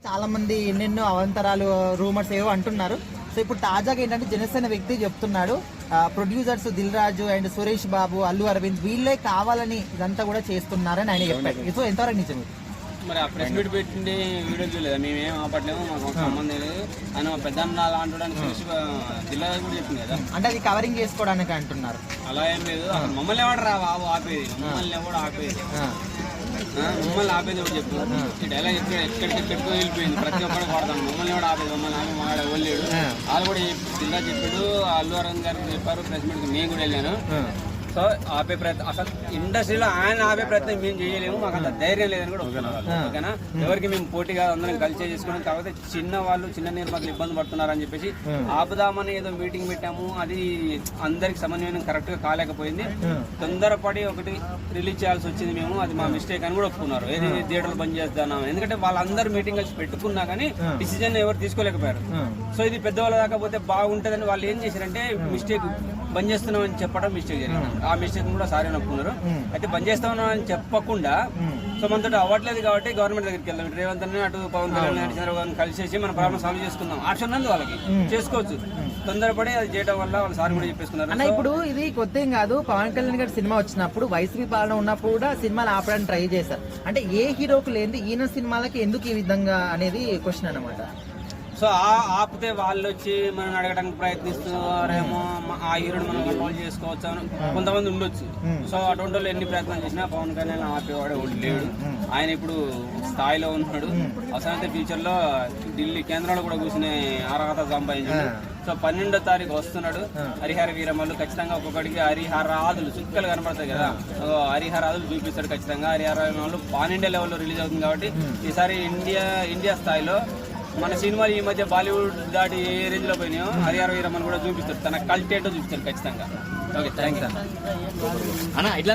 చాలా మంది ఎన్నెన్నో అవంతరాలు రూమర్స్ ఏవో అంటున్నారు. సో ఇప్పుడు తాజాగా ఏంటంటే జనసేన వ్యక్తి చెప్తున్నాడు, ప్రొడ్యూసర్స్ దిల్ రాజు అండ్ సురేష్ బాబు, అల్లు అరవింద్ వీళ్ళే కావాలని ఇదంతా కూడా చేస్తున్నారని ఆయన చెప్పారు. సో ఎంతవరకు నిజం? మరి ఆ ప్రెస్ మీట్ పెట్టింది వీడియో చూడలేదు, మేమేం ఆపట్లేము, మాకు సంబంధం లేదు. ఆయన పెద్ద అలా అంటాడని సురేష్ దిల్ రాజు కూడా చెప్పింది కదా, అంటే అది కవరింగ్ చేసుకోవడానికి అంటున్నారు. అలా ఏం లేదు. అసలు మమ్మల్ని ఎవడు రా బాబు ఆపేది, మమ్మల్ని ఎవడు ఆపేది, మమ్మల్ని ఆపేది ఎవరు చెప్పు. ఈ డైలాగ్ ఎక్కడికెక్కడికో వెళ్ళిపోయింది, ప్రతి ఒక్కరు వాడతాను. మమ్మల్ని ఎవడు ఆపేది, మమ్మల్ని ఆమె మాడ వెళ్ళాడు. వాళ్ళు కూడా దిల్ రాజు చెప్పాడు, అల్లు అరవింద్ గారికి చెప్పారు, ప్రెస్ మీట్కి నేను కూడా వెళ్ళాను. సో ఆపే ప్రయత్నం అసలు ఇండస్ట్రీలో ఆయన ఆపే ప్రయత్నం మేము చేయలేము, మాకు అంత ధైర్యం లేదని కూడా ఓకేనా. ఎవరికి మేము పోటీగా అందరం కలిసి చేసుకున్నాం. కాకపోతే చిన్న వాళ్ళు చిన్న నిర్మాతలు ఇబ్బంది పడుతున్నారని చెప్పేసి ఆపుదామని ఏదో మీటింగ్ పెట్టాము. అది అందరికి సమన్వయం కరెక్ట్ గా కాలేకపోయింది. తొందరపడి ఒకటి రిలీజ్ చేయాల్సి వచ్చింది మేము, అది మా మిస్టేక్ అని కూడా ఒప్పుకున్నారు. ఏది థియేటర్లు బంద్ చేద్దాం, ఎందుకంటే వాళ్ళందరూ మీటింగ్ కలిసి పెట్టుకున్నా కానీ డిసిజన్ ఎవరు తీసుకోలేకపోయారు. సో ఇది పెద్దవాళ్ళ దాకా పోతే బాగుంటుందని వాళ్ళు ఏం చేశారంటే మిస్టేక్ బంద్ చేస్తున్నామని చెప్పడం మిస్టేక్ జరిగింది. ఆ మిస్టేక్ కూడా సారీ ఒప్పుకున్నారు. అయితే బంద్ చేస్తామని చెప్పకుండా సో మనతో అవ్వట్లేదు కాబట్టి గవర్నమెంట్ దగ్గరికి వెళ్దాం, రేవంత్ అని అటు పవన్ కళ్యాణ్ చంద్రబాబు కలిసేసి మన ప్రాబ్లం సాల్వ్ చేసుకుందాం. ఆప్షన్ ఉంది వాళ్ళకి, చేసుకోవచ్చు. తొందరపడి అది చేయడం వల్ల వాళ్ళు సారీ కూడా చెప్పేసుకున్నారు. అన్న ఇప్పుడు ఇది కొత్త ఏం కాదు, పవన్ కళ్యాణ్ గారి సినిమా వచ్చినప్పుడు వైసీపీ పాలన ఉన్నప్పుడు కూడా సినిమాలు ఆపడానికి ట్రై చేశారు. అంటే ఏ హీరోకు లేని ఈయన సినిమాలకి ఎందుకు ఈ విధంగా అనేది క్వశ్చన్ అన్నమాట. సో ఆపితే వాళ్ళు వచ్చి మనం అడగడానికి ప్రయత్నిస్తున్నారేమో, ఆ హీరోని మనం కంట్రోల్ చేసుకోవచ్చు అని కొంతమంది ఉండొచ్చు. సో అటువంటి వాళ్ళు ఎన్ని ప్రయత్నాలు చేసినా పవన్ కళ్యాణ్ ఆపేవాడే లేడు. ఆయన ఇప్పుడు స్థాయిలో ఉన్నాడు. అవసరమైతే ఫ్యూచర్ లో ఢిల్లీ కేంద్రంలో కూడా కూర్చునే అర్హత సంపాదించాడు. సో 12వ తారీఖు వస్తున్నాడు హరిహర వీరమల్లు. ఖచ్చితంగా ఒక్కొక్కడికి హరిహరాదులు చుక్కలు కనపడతాయి కదా, హరిహరాదులు చూపిస్తాడు ఖచ్చితంగా. హరిహర వీరమల్లు పాన్ ఇండియా లెవెల్లో రిలీజ్ అవుతుంది కాబట్టి ఈసారి ఇండియా స్థాయిలో మన సినిమాలు ఈ మధ్య బాలీవుడ్ దాటి ఏ రేంజ్ లో పోయినాయో హరిహర వీరమల్లు కూడా చూపిస్తాడు, తన కల్ట్ ఏంటో చూపిస్తాడు ఖచ్చితంగా. ఓకే, థ్యాంక్స్ అన్న.